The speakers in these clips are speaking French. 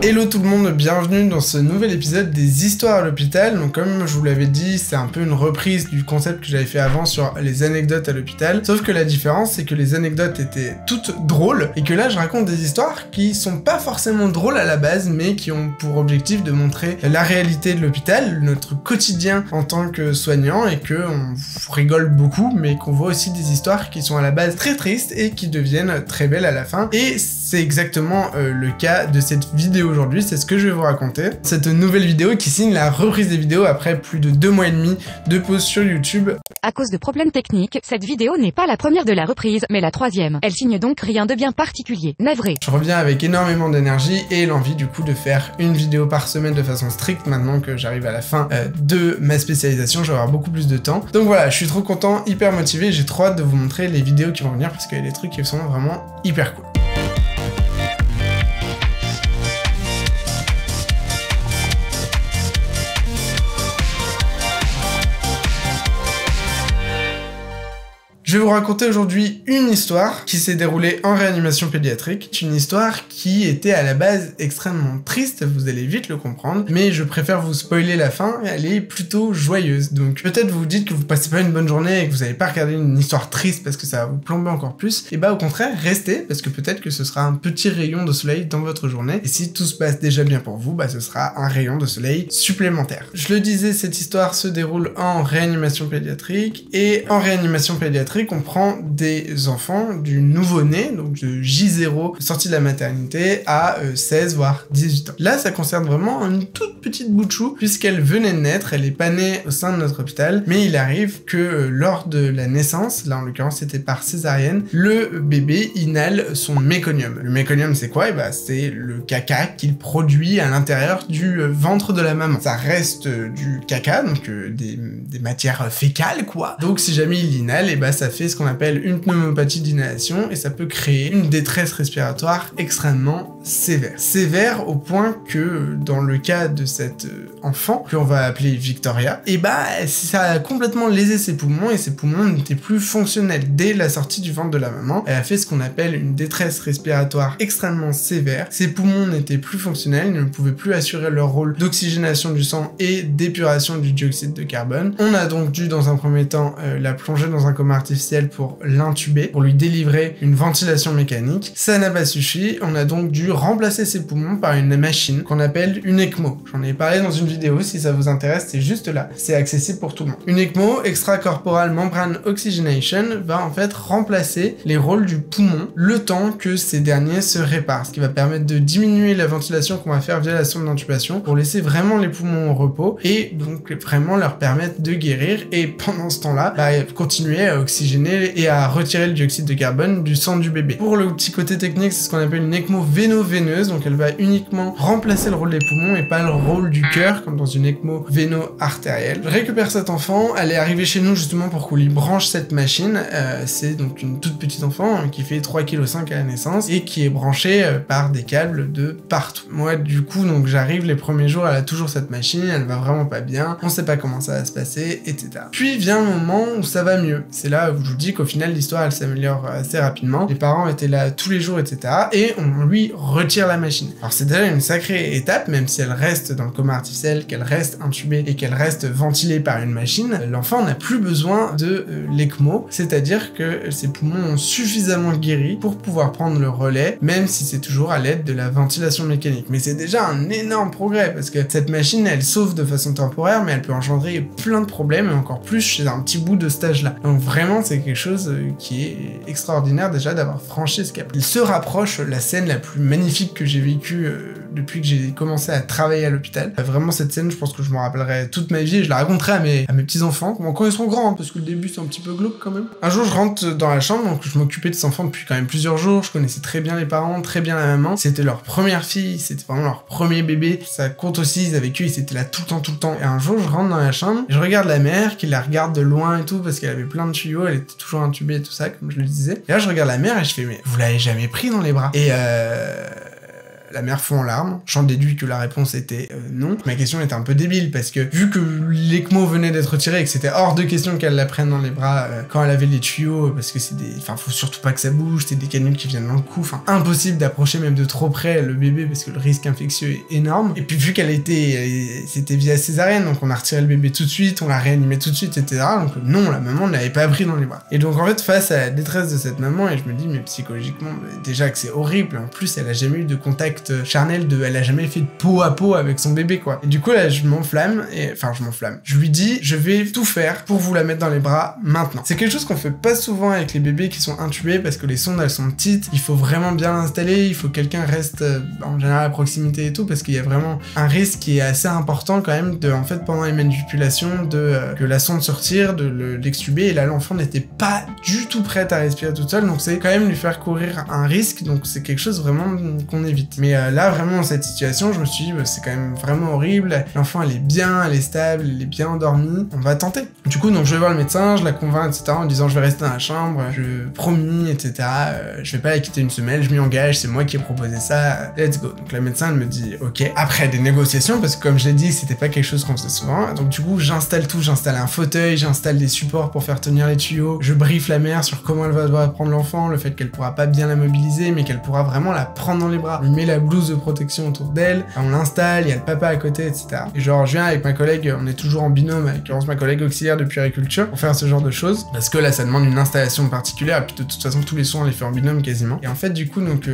Hello tout le monde, bienvenue dans ce nouvel épisode des histoires à l'hôpital. Donc comme je vous l'avais dit, c'est un peu une reprise du concept que j'avais fait avant sur les anecdotes à l'hôpital. Sauf que la différence, c'est que les anecdotes étaient toutes drôles et que là je raconte des histoires qui sont pas forcément drôles à la base, mais qui ont pour objectif de montrer la réalité de l'hôpital, notre quotidien en tant que soignant, et que on rigole beaucoup, mais qu'on voit aussi des histoires qui sont à la base très tristes et qui deviennent très belles à la fin. Et c'est exactement le cas de cette vidéo aujourd'hui, c'est ce que je vais vous raconter. Cette nouvelle vidéo qui signe la reprise des vidéos après plus de 2 mois et demi de pause sur YouTube. À cause de problèmes techniques, cette vidéo n'est pas la première de la reprise, mais la 3e. Elle signe donc rien de bien particulier. Navré. Je reviens avec énormément d'énergie et l'envie du coup de faire une vidéo par semaine de façon stricte maintenant que j'arrive à la fin de ma spécialisation, je vais avoir beaucoup plus de temps. Donc voilà, je suis trop content, hyper motivé, j'ai trop hâte de vous montrer les vidéos qui vont venir parce qu'il y a des trucs qui sont vraiment hyper cool. Je vais vous raconter aujourd'hui une histoire qui s'est déroulée en réanimation pédiatrique. C'est une histoire qui était à la base extrêmement triste, vous allez vite le comprendre, mais je préfère vous spoiler la fin, elle est plutôt joyeuse. Donc peut-être vous dites que vous passez pas une bonne journée et que vous n'allez pas regarder une histoire triste parce que ça va vous plomber encore plus. Et bah au contraire, restez, parce que peut-être que ce sera un petit rayon de soleil dans votre journée. Et si tout se passe déjà bien pour vous, bah ce sera un rayon de soleil supplémentaire. Je le disais, cette histoire se déroule en réanimation pédiatrique, et en réanimation pédiatrique, on prend des enfants du nouveau-né, donc de J0, sorti de la maternité, à 16 voire 18 ans. Là, ça concerne vraiment une toute petite bout de chou, puisqu'elle venait de naître, elle est pas née au sein de notre hôpital, mais il arrive que lors de la naissance, là en l'occurrence c'était par césarienne, le bébé inhale son méconium. Le méconium c'est quoi? Et bah c'est le caca qu'il produit à l'intérieur du ventre de la maman. Ça reste du caca, donc des matières fécales quoi. Donc si jamais il inhale, et bah ça fait ce qu'on appelle une pneumopathie d'inhalation, et ça peut créer une détresse respiratoire extrêmement sévère. Sévère au point que dans le cas de cette enfant, qu'on va appeler Victoria, et bah ça a complètement lésé ses poumons, et ses poumons n'étaient plus fonctionnels dès la sortie du ventre de la maman. Elle a fait ce qu'on appelle une détresse respiratoire extrêmement sévère. Ses poumons n'étaient plus fonctionnels, ils ne pouvaient plus assurer leur rôle d'oxygénation du sang et d'épuration du dioxyde de carbone. On a donc dû dans un premier temps la plonger dans un coma artificiel pour l'intuber, pour lui délivrer une ventilation mécanique. Ça n'a pas suffi, on a donc dû remplacer ses poumons par une machine qu'on appelle une ECMO. J'en ai parlé dans une vidéo, si ça vous intéresse, c'est juste là, c'est accessible pour tout le monde. Une ECMO, extracorporale membrane oxygenation, va en fait remplacer les rôles du poumon le temps que ces derniers se réparent, ce qui va permettre de diminuer la ventilation qu'on va faire via la sonde d'intubation pour laisser vraiment les poumons au repos et donc vraiment leur permettre de guérir, et pendant ce temps-là, continuer à oxygéner et à retirer le dioxyde de carbone du sang du bébé. Pour le petit côté technique, c'est ce qu'on appelle une ECMO véno-veineuse, donc elle va uniquement remplacer le rôle des poumons et pas le rôle du cœur comme dans une ECMO véno-artérielle. Je récupère cet enfant, elle est arrivée chez nous justement pour qu'on lui branche cette machine. C'est donc une toute petite enfant qui fait 3,5 kg à la naissance et qui est branchée par des câbles de partout. Moi du coup donc j'arrive les premiers jours, elle a toujours cette machine, elle va vraiment pas bien, on sait pas comment ça va se passer, etc. Puis vient le moment où ça va mieux. C'est là où je vous dis qu'au final l'histoire elle s'améliore assez rapidement, les parents étaient là tous les jours, etc. et on lui retire la machine. Alors c'est déjà une sacrée étape, même si elle reste dans le coma artificiel, qu'elle reste intubée et qu'elle reste ventilée par une machine, l'enfant n'a plus besoin de l'ECMO, c'est-à-dire que ses poumons ont suffisamment guéri pour pouvoir prendre le relais, même si c'est toujours à l'aide de la ventilation mécanique. Mais c'est déjà un énorme progrès, parce que cette machine elle sauve de façon temporaire, mais elle peut engendrer plein de problèmes, et encore plus chez un petit bout de stage là. Donc vraiment c'est quelque chose qui est extraordinaire déjà d'avoir franchi ce cap. Il se rapproche la scène la plus magnifique que j'ai vécue depuis que j'ai commencé à travailler à l'hôpital. Vraiment cette scène, je pense que je m'en rappellerai toute ma vie, et je la raconterai à mes petits-enfants, quand ils seront grands, hein, parce que le début c'est un petit peu glauque quand même. Un jour je rentre dans la chambre, donc je m'occupais de cet enfant depuis quand même plusieurs jours, je connaissais très bien les parents, très bien la maman, c'était leur première fille, c'était vraiment leur premier bébé, ça compte aussi, ils avaient ils étaient là tout le temps. Et un jour je rentre dans la chambre, et je regarde la mère, qui la regarde de loin et tout, parce qu'elle avait plein de tuyaux, elle était toujours intubée et tout ça, comme je le disais. Et là je regarde la mère et je fais, mais vous l'avez jamais pris dans les bras? Et La mère fond en larmes. J'en déduis que la réponse était non. Ma question était un peu débile parce que vu que l'ECMO venait d'être retiré et que c'était hors de question qu'elle la prenne dans les bras quand elle avait les tuyaux, parce que c'est des... Enfin, faut surtout pas que ça bouge, c'est des canules qui viennent dans le cou. Enfin, impossible d'approcher même de trop près le bébé parce que le risque infectieux est énorme. Et puis vu qu'elle c'était via césarienne, donc on a retiré le bébé tout de suite, on l'a réanimé tout de suite, etc. Donc non, la maman ne l'avait pas pris dans les bras. Et donc en fait, face à la détresse de cette maman, et je me dis, mais psychologiquement, déjà que c'est horrible, en plus elle a jamais eu de contact charnel, elle a jamais fait de peau à peau avec son bébé, quoi. Et du coup là, je m'enflamme, je lui dis, je vais tout faire pour vous la mettre dans les bras maintenant. C'est quelque chose qu'on fait pas souvent avec les bébés qui sont intubés parce que les sondes elles sont petites, il faut vraiment bien l'installer, il faut que quelqu'un reste en général à proximité et tout parce qu'il y a vraiment un risque qui est assez important quand même de, en fait, pendant les manipulations, que la sonde se retire, de l'extuber, et là l'enfant n'était pas du tout prête à respirer toute seule, donc c'est quand même lui faire courir un risque, donc c'est quelque chose vraiment qu'on évite. Mais là vraiment dans cette situation, je me suis dit c'est quand même vraiment horrible, l'enfant elle est bien, elle est stable, elle est bien endormie, on va tenter. Du coup donc je vais voir le médecin, je la convainc, etc. en disant je vais rester dans la chambre, je promis, etc. Je vais pas la quitter une semaine, je m'y engage, c'est moi qui ai proposé ça, let's go. Donc la médecin elle me dit ok, après des négociations, parce que comme je l'ai dit c'était pas quelque chose qu'on faisait souvent, donc du coup j'installe tout, j'installe un fauteuil, j'installe des supports pour faire tenir les tuyaux, je briefe la mère sur comment elle va devoir prendre l'enfant, le fait qu'elle pourra pas bien la mobiliser mais qu'elle pourra vraiment la prendre dans les bras. On lui met la blouse de protection autour d'elle, on l'installe, il y a le papa à côté, etc. Et genre je viens avec ma collègue, on est toujours en binôme avec ma collègue auxiliaire de puériculture pour faire ce genre de choses, parce que là ça demande une installation particulière, et puis de toute façon tous les soins on les fait en binôme quasiment. Et en fait du coup donc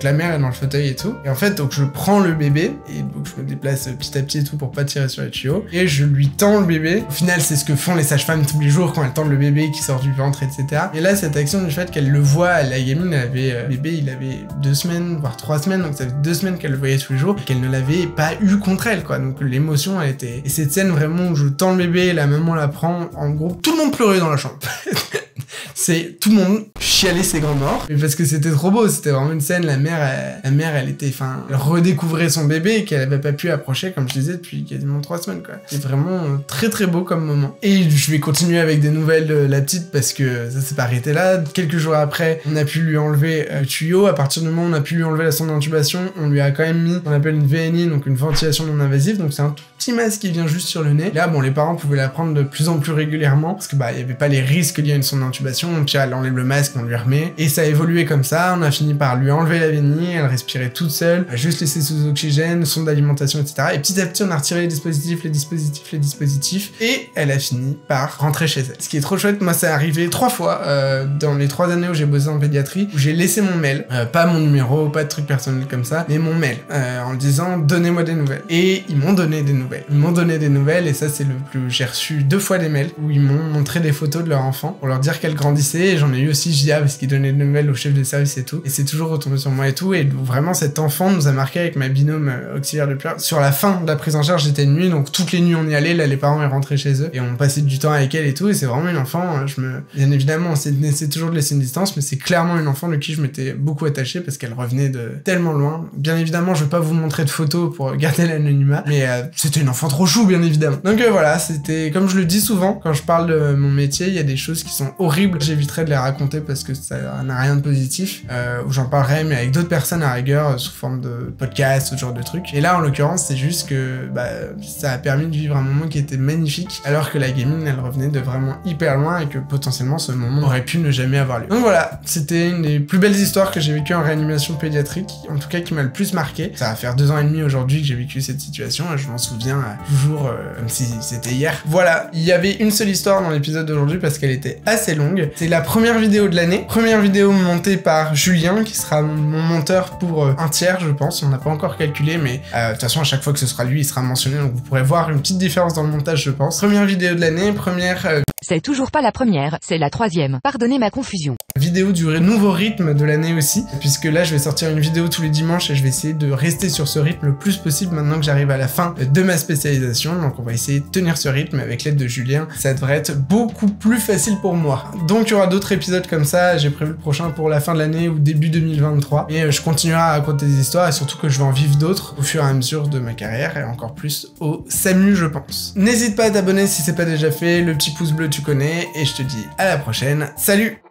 la mère est dans le fauteuil et tout, et en fait donc je prends le bébé, et donc je me déplace petit à petit et tout pour pas tirer sur les tuyaux, et je lui tends le bébé. Au final c'est ce que font les sages-femmes tous les jours quand elles tendent le bébé qui sort du ventre, etc. Et là cette action du fait qu'elle le voit, la gamine elle avait, le bébé il avait 2 semaines voire 3 semaines, donc ça fait 2 semaines qu'elle le voyait tous les jours et qu'elle ne l'avait pas eu contre elle, quoi. Donc l'émotion elle était... Et cette scène vraiment où je tends le bébé, la maman la prend, en gros tout le monde pleurait dans la chambre. C'est tout le monde chialait ses grands morts, mais parce que c'était trop beau, c'était vraiment une scène, la mère elle était, elle redécouvrait son bébé qu'elle avait pas pu approcher, comme je disais, depuis quasiment 3 semaines, quoi. C'est vraiment très très beau comme moment. Et je vais continuer avec des nouvelles de la petite parce que ça s'est pas arrêté là. Quelques jours après, on a pu lui enlever le tuyau. À partir du moment où on a pu lui enlever la sonde d'intubation, on lui a quand même mis, on appelle une VNI, donc une ventilation non invasive, donc c'est un tout petit masque qui vient juste sur le nez. Là, bon, les parents pouvaient la prendre de plus en plus régulièrement parce que il y avait pas les risques liés à une sonde d'intubation. Puis elle enlève le masque, on lui remet. Et ça a évolué comme ça, on a fini par lui enlever la VNI, elle respirait toute seule, a juste laissé sous oxygène, sonde d'alimentation, etc. Et petit à petit, on a retiré les dispositifs, et elle a fini par rentrer chez elle. Ce qui est trop chouette, moi ça est arrivé 3 fois dans les 3 années où j'ai bossé en pédiatrie, où j'ai laissé mon mail, pas mon numéro, pas de trucs personnels comme ça, mais mon mail, en disant donnez-moi des nouvelles. Et ils m'ont donné des nouvelles. Et ça c'est le plus... J'ai reçu 2 fois des mails où ils m'ont montré des photos de leur enfant pour leur dire qu'elle grandissait, et j'en ai eu aussi JA parce qu'il donnait des nouvelles au chef de service et tout, et c'est toujours retombé sur moi et tout, et vraiment cet enfant nous a marqué avec ma binôme auxiliaire de puère. Sur la fin de la prise en charge, j'étais une nuit, donc toutes les nuits on y allait, là les parents ils rentraient chez eux et on passait du temps avec elle et tout, et c'est vraiment une enfant, bien évidemment on s'est toujours de laisser une distance, mais c'est clairement une enfant de qui je m'étais beaucoup attaché parce qu'elle revenait de tellement loin. Bien évidemment je vais pas vous montrer de photos pour garder l'anonymat, mais c'était une enfant trop chou, bien évidemment. Donc voilà, c'était, comme je le dis souvent quand je parle de mon métier, il y a des choses qui sont horribles, j'éviterai de les raconter parce que ça n'a rien de positif, où j'en parlerai mais avec d'autres personnes à rigueur sous forme de podcast, ce genre de trucs. Et là en l'occurrence c'est juste que ça a permis de vivre un moment qui était magnifique, alors que la gamine elle revenait de vraiment hyper loin et que potentiellement ce moment aurait pu ne jamais avoir lieu. Donc voilà, c'était une des plus belles histoires que j'ai vécues en réanimation pédiatrique, en tout cas qui m'a le plus marqué. Ça va faire 2 ans et demi aujourd'hui que j'ai vécu cette situation et je m'en souviens toujours comme si c'était hier. Voilà, il y avait une seule histoire dans l'épisode d'aujourd'hui parce qu'elle était assez longue. C'est la première vidéo de l'année, première vidéo montée par Julien qui sera mon monteur pour un tiers je pense, on n'a pas encore calculé, mais de toute façon à chaque fois que ce sera lui il sera mentionné, donc vous pourrez voir une petite différence dans le montage je pense. Première vidéo de l'année, C'est toujours pas la première, c'est la 3e. Pardonnez ma confusion. Vidéo du nouveau rythme de l'année aussi, puisque là je vais sortir une vidéo tous les dimanches et je vais essayer de rester sur ce rythme le plus possible maintenant que j'arrive à la fin de ma spécialisation, donc on va essayer de tenir ce rythme avec l'aide de Julien, ça devrait être beaucoup plus facile pour moi. Donc il y aura d'autres épisodes comme ça, j'ai prévu le prochain pour la fin de l'année ou début 2023, et je continuerai à raconter des histoires et surtout que je vais en vivre d'autres au fur et à mesure de ma carrière et encore plus au SAMU je pense. N'hésite pas à t'abonner si c'est pas déjà fait, le petit pouce bleu tu connais, et je te dis à la prochaine, salut!